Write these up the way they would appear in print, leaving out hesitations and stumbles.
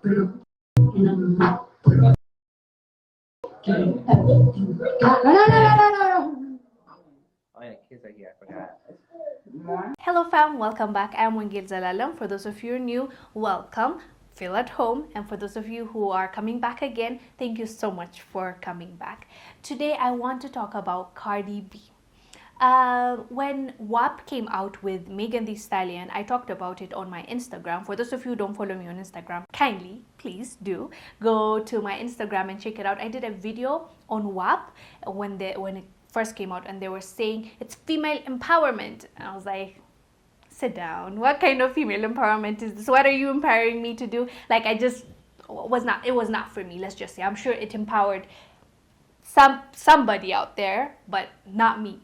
Oh yeah, kids are here. I forgot. Hello fam, welcome back. I'm Wongel Zelalem. For those of you new, welcome. Feel at home. And for those of you who are coming back again, thank you so much for coming back. Today I want to talk about Cardi B. When WAP came out with Megan Thee Stallion, I talked about it on my Instagram. For those of you who don't follow me on Instagram, kindly, please do go to my Instagram and check it out. I did a video on WAP when it first came out, and they were saying it's female empowerment. And I was like, sit down. What kind of female empowerment is this? What are you empowering me to do? Like, it was not for me. Let's just say, I'm sure it empowered somebody out there, but not me.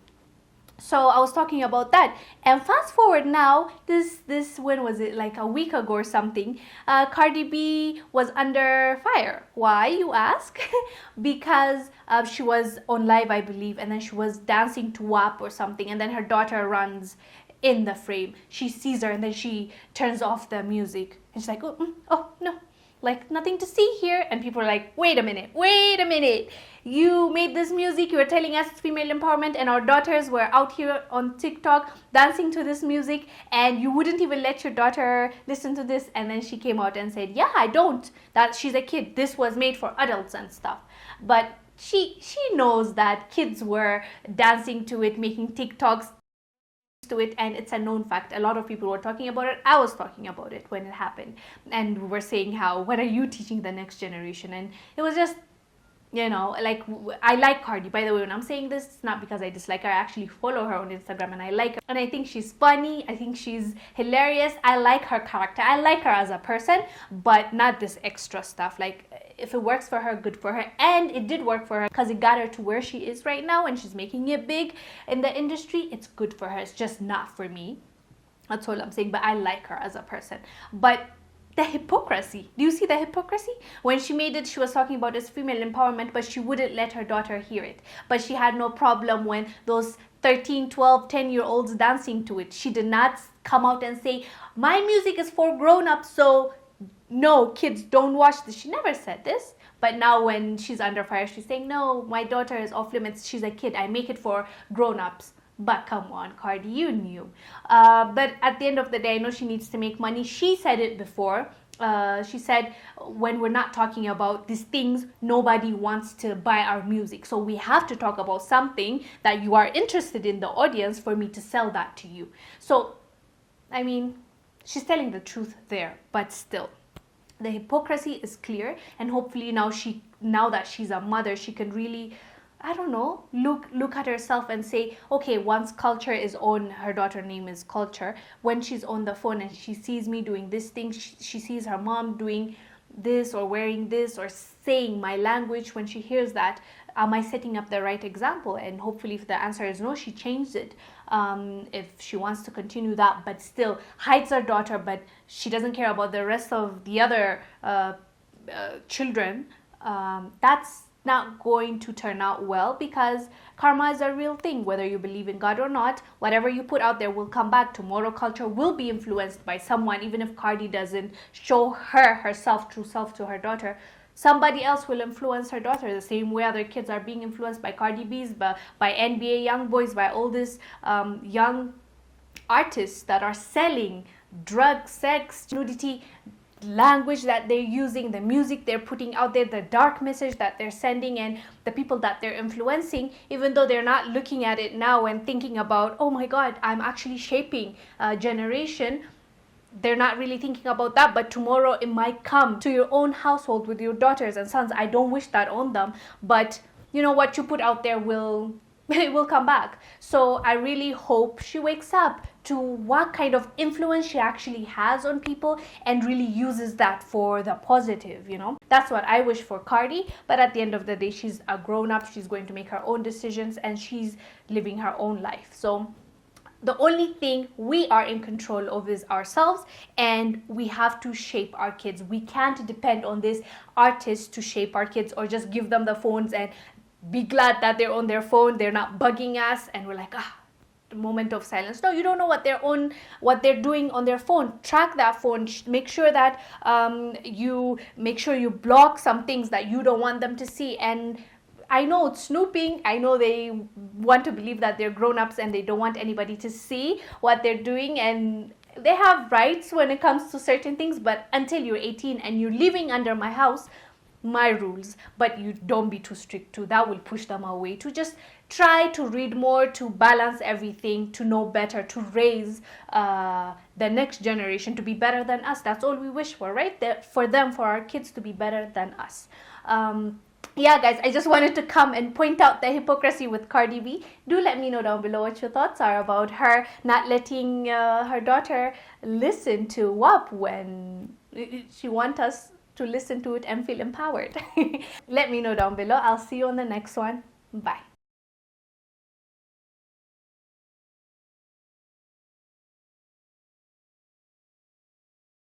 So I was talking about that, and fast forward now, this when was it, like a week ago or something, Cardi B was under fire. Why, you ask? Because she was on live, I believe, and then she was dancing to WAP or something, and then her daughter runs in the frame. She sees her, and then she turns off the music, and she's like, oh no, like nothing to see here. And people are like, wait a minute, you made this music, you were telling us it's female empowerment, and our daughters were out here on TikTok dancing to this music, and you wouldn't even let your daughter listen to this. And then she came out and said, yeah, I don't, that she's a kid, this was made for adults and stuff. But she knows that kids were dancing to it, making TikToks to it, and it's a known fact. A lot of people were talking about it. I was talking about it when it happened, and we were saying how, what are you teaching the next generation? And it was just, like, I like Cardi, by the way. When I'm saying this, it's not because I dislike her. I actually follow her on Instagram, and I like her, and I think she's funny. I think she's hilarious. I like her character. I like her as a person, but not this extra stuff. Like, if it works for her, good for her. And it did work for her, because it got her to where she is right now, and she's making it big in the industry. It's good for her. It's just not for me. That's all I'm saying. But I like her as a person. But the hypocrisy. Do you see the hypocrisy? When she made it, she was talking about its female empowerment, but she wouldn't let her daughter hear it. But she had no problem when those 13, 12, 10-year-olds dancing to it. She did not come out and say, my music is for grown-ups, so no, kids don't watch this. She never said this. But now when she's under fire, she's saying, no, my daughter is off limits. She's a kid. I make it for grown-ups. But come on, Cardi, you knew. But at the end of the day, I know she needs to make money. She said it before. She said, when we're not talking about these things, nobody wants to buy our music. So we have to talk about something that you are interested in, the audience, for me to sell that to you. So, I mean, she's telling the truth there, but still. The hypocrisy is clear, and hopefully now that she's a mother, she can really, I don't know, look at herself and say, okay, once Culture is on, her daughter's name is Culture, when she's on the phone and she sees me doing this thing, she sees her mom doing this or wearing this or saying my language, when she hears that, am I setting up the right example? And hopefully, if the answer is no, she changed it. If she wants to continue that, but still hides her daughter, but she doesn't care about the rest of the other children, that's not going to turn out well, because karma is a real thing. Whether you believe in God or not, whatever you put out there will come back. Tomorrow Culture will be influenced by someone. Even if Cardi doesn't show herself true self to her daughter, somebody else will influence her daughter the same way other kids are being influenced by Cardi B's, by NBA young boys, by all these young artists that are selling drugs, sex, nudity, language that they're using, the music they're putting out there, the dark message that they're sending, and the people that they're influencing. Even though they're not looking at it now and thinking about, oh my God, I'm actually shaping a generation, they're not really thinking about that. But tomorrow it might come to your own household with your daughters and sons. I don't wish that on them, but you know what you put out there will come back. So I really hope she wakes up to what kind of influence she actually has on people and really uses that for the positive, That's what I wish for Cardi. But at the end of the day, she's a grown-up. She's going to make her own decisions, and she's living her own life. So the only thing we are in control of is ourselves, and we have to shape our kids. We can't depend on these artists to shape our kids, or just give them the phones and be glad that they're on their phone, they're not bugging us, and we're like, moment of silence. No, you don't know what they're doing on their phone. Track that phone. Make sure that you block some things that you don't want them to see. And I know it's snooping. I know they want to believe that they're grown-ups and they don't want anybody to see what they're doing, and they have rights when it comes to certain things. But until you're 18 and you're living under my house, my rules, but you don't be too strict too. That will push them away. To just try to read more, to balance everything, to know better, to raise the next generation to be better than us. That's all we wish for, right? For our kids to be better than us. Yeah, guys, I just wanted to come and point out the hypocrisy with Cardi B. Do let me know down below what your thoughts are about her not letting her daughter listen to WAP when she wants us to listen to it and feel empowered. Let me know down below. I'll see you on the next one. Bye.